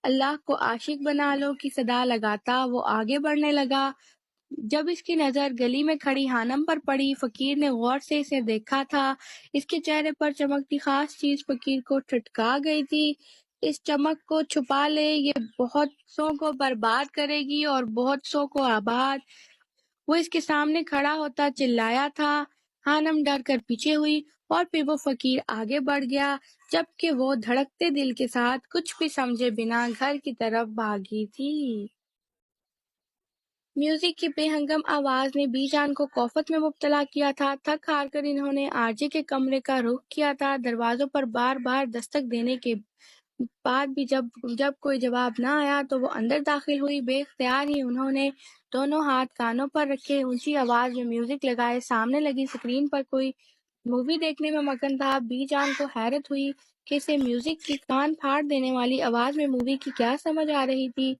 اللہ کو عاشق بنا لو کی صدا لگاتا وہ آگے بڑھنے لگا۔ جب اس کی نظر گلی میں کھڑی ہانم پر پڑی، فقیر نے غور سے اسے دیکھا تھا۔ اس کے چہرے پر چمکتی خاص چیز فقیر کو ٹھٹکا گئی تھی۔ اس چمک کو چھپا لے، یہ بہت سو کو برباد کرے گی اور بہت سو کو آباد۔ وہ اس کے سامنے کھڑا ہوتا چلایا تھا۔ ہانم ڈر کر پیچھے ہوئی اور پھر وہ فقیر آگے بڑھ گیا، جبکہ وہ دھڑکتے دل کے ساتھ کچھ بھی سمجھے بنا گھر کی طرف بھاگی تھی۔ میوزک کی بے ہنگم آواز نے بی جان کو کوفت میں مبتلا کیا تھا۔ تھک ہار کر انہوں نے آرجے کے کمرے کا رخ کیا تھا۔ دروازوں پر بار بار دستک دینے کے بعد بھی جب کوئی جواب نہ آیا تو وہ اندر داخل ہوئی۔ بے اختیار ہی انہوں نے دونوں ہاتھ کانوں پر رکھے، اونچی آواز میں میوزک لگائے۔ سامنے لگی اسکرین پر کوئی مووی دیکھنے میں مگن تھا۔ بی جان کو حیرت ہوئی کہ اسے میوزک کی کان پھاڑ دینے والی آواز میں مووی کی کیا سمجھ آ رہی تھی۔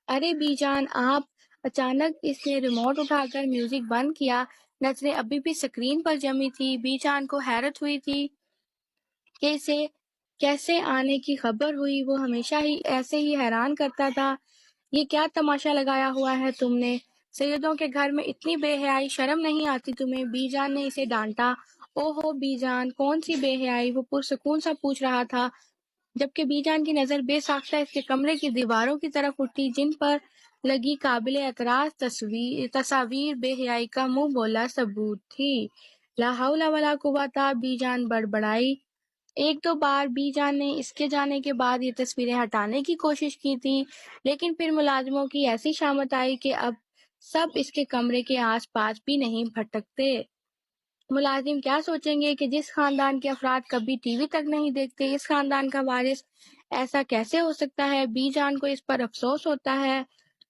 ارے بی جان آپ! اچانک اس نے ریموٹ اٹھا کر میوزک بند کیا۔ نظریں ابھی بھی اسکرین پر جمی تھی۔ بی جان کو حیرت ہوئی تھی کہ اسے کیسے آنے کی خبر ہوئی۔ وہ ہمیشہ ہی ایسے ہی حیران کرتا تھا۔ یہ کیا تماشا لگایا ہوا ہے تم نے؟ سیدوں کے گھر میں اتنی بے حیائی، شرم نہیں آتی تمہیں؟ بی جان نے اسے ڈانٹا۔ او ہو بی جان، کون سی بے حیائی؟ وہ پرسکون سا پوچھ رہا تھا، جبکہ بی جان کی نظر بے ساختہ اس کے کمرے کی دیواروں کی طرف اٹھی، جن پر لگی قابل اعتراض تصاویر بے حیائی کا منہ بولا ثبوت تھی۔ لا حول ولا قوت، بی جان بڑبڑائی۔ ایک دو بار بی جان نے اس کے جانے کے بعد یہ تصویریں ہٹانے کی کوشش کی تھی، لیکن پھر ملازموں کی ایسی شامت آئی کہ اب سب اس کے کمرے کے آس پاس بھی نہیں بھٹکتے۔ ملازم کیا سوچیں گے کہ جس خاندان کے افراد کبھی ٹی وی تک نہیں دیکھتے، اس خاندان کا وارث ایسا کیسے ہو سکتا ہے؟ بی جان کو اس پر افسوس ہوتا ہے۔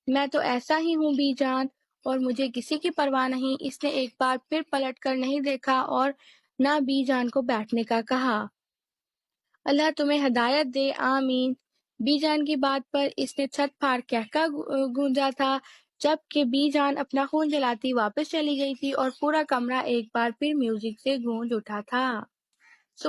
میں تو ایسا ہی ہوں بی جان، اور مجھے کسی کی پرواہ نہیں۔ اس نے ایک بار پھر پلٹ کر نہیں دیکھا اور نہ بی جان کو بیٹھنے کا کہا۔ اللہ تمہیں ہدایت دے، آمین۔ بی جان کی بات پر اس نے چھت پھاڑ کہکا گونجا تھا، جبکہ بی جان اپنا خون جلاتی واپس چلی گئی تھی اور پورا کمرہ ایک بار پھر میوزک سے گونج اٹھا تھا۔